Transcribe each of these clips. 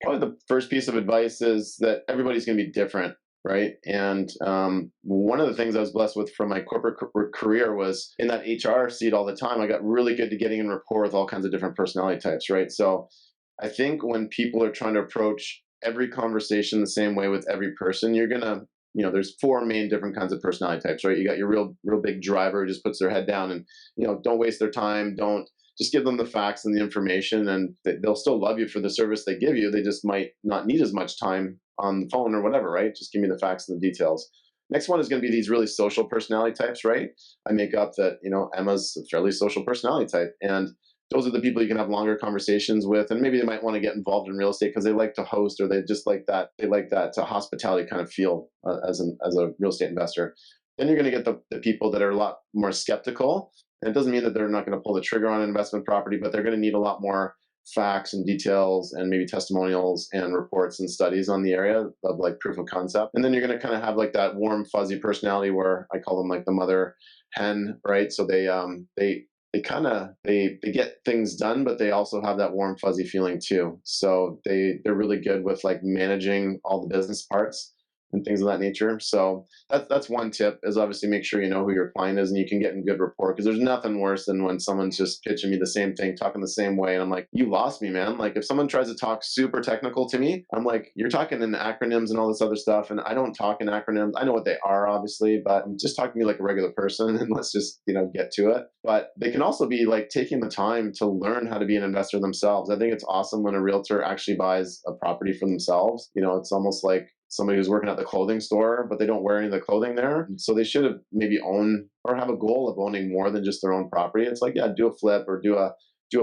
Probably the first piece of advice is that everybody's going to be different, right? And one of the things I was blessed with from my corporate career was in that HR seat all the time. I got really good to getting in rapport with all kinds of different personality types, right? So I think when people are trying to approach every conversation the same way with every person, you're gonna, there's four main different kinds of personality types, right? You got your real big driver who just puts their head down and, don't waste their time. Don't just give them the facts and the information, and they'll still love you for the service they give you. They just might not need as much time on the phone or whatever, right? Just give me the facts and the details. Next one is going to be these really social personality types, right? I make up that, Emma's a fairly social personality type. And those are the people you can have longer conversations with, and maybe they might want to get involved in real estate because they like to host, or they just like that. They like that hospitality kind of feel as a real estate investor. Then you're going to get the people that are a lot more skeptical, and it doesn't mean that they're not going to pull the trigger on an investment property, but they're going to need a lot more facts and details and maybe testimonials and reports and studies on the area of like proof of concept. And then you're going to kind of have like that warm fuzzy personality where I call them like the mother hen, right? So they get things done, but they also have that warm fuzzy feeling too. So they're really good with like managing all the business parts and things of that nature. So that's one tip, is obviously make sure you know who your client is and you can get in good rapport, because there's nothing worse than when someone's just pitching me the same thing, talking the same way, and I'm like, you lost me, man. Like if someone tries to talk super technical to me, I'm like, you're talking in acronyms and all this other stuff, and I don't talk in acronyms. I know what they are, obviously, but just talk to me like a regular person and let's just get to it. But they can also be like taking the time to learn how to be an investor themselves. I think it's awesome when a realtor actually buys a property for themselves. It's almost like somebody who's working at the clothing store, but they don't wear any of the clothing there. So they should have maybe own or have a goal of owning more than just their own property. It's like, yeah, do a flip or do a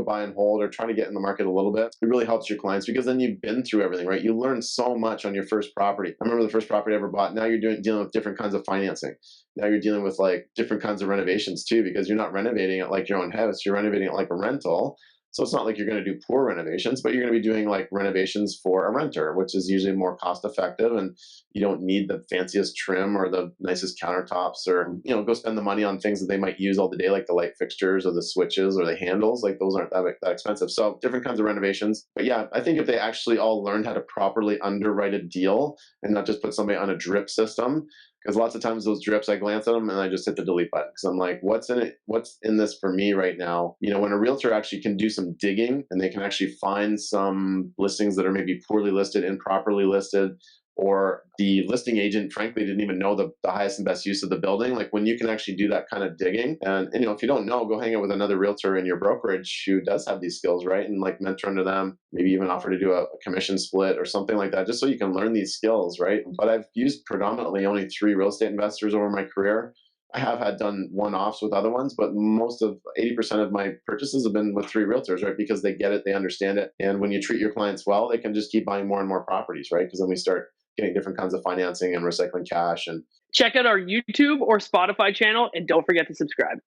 buy and hold, or try to get in the market a little bit. It really helps your clients because then you've been through everything, right? You learn so much on your first property. I remember the first property I ever bought. Now you're dealing with different kinds of financing. Now you're dealing with like different kinds of renovations too, because you're not renovating it like your own house. You're renovating it like a rental. So it's not like you're going to do poor renovations, but you're going to be doing like renovations for a renter, which is usually more cost effective, and you don't need the fanciest trim or the nicest countertops, or go spend the money on things that they might use all the day, like the light fixtures or the switches or the handles. Like those aren't that expensive. So different kinds of renovations. But yeah, I think if they actually all learned how to properly underwrite a deal and not just put somebody on a drip system, because lots of times those drips, I glance at them and I just hit the delete button because I'm like, what's in it? What's in this for me right now? When a realtor actually can do some digging and they can actually find some listings that are maybe poorly listed, improperly listed, or the listing agent frankly didn't even know the highest and best use of the building. Like when you can actually do that kind of digging, and if you don't know, go hang out with another realtor in your brokerage who does have these skills, right? And like mentor under them, maybe even offer to do a commission split or something like that, just so you can learn these skills, right? But I've used predominantly only 3 real estate investors over my career. I have had done one-offs with other ones, but most of 80% of my purchases have been with 3 realtors, right? Because they get it, they understand it. And when you treat your clients well, they can just keep buying more and more properties, right? Because then we start getting different kinds of financing and recycling cash. And Check out our YouTube or Spotify channel, and don't forget to subscribe.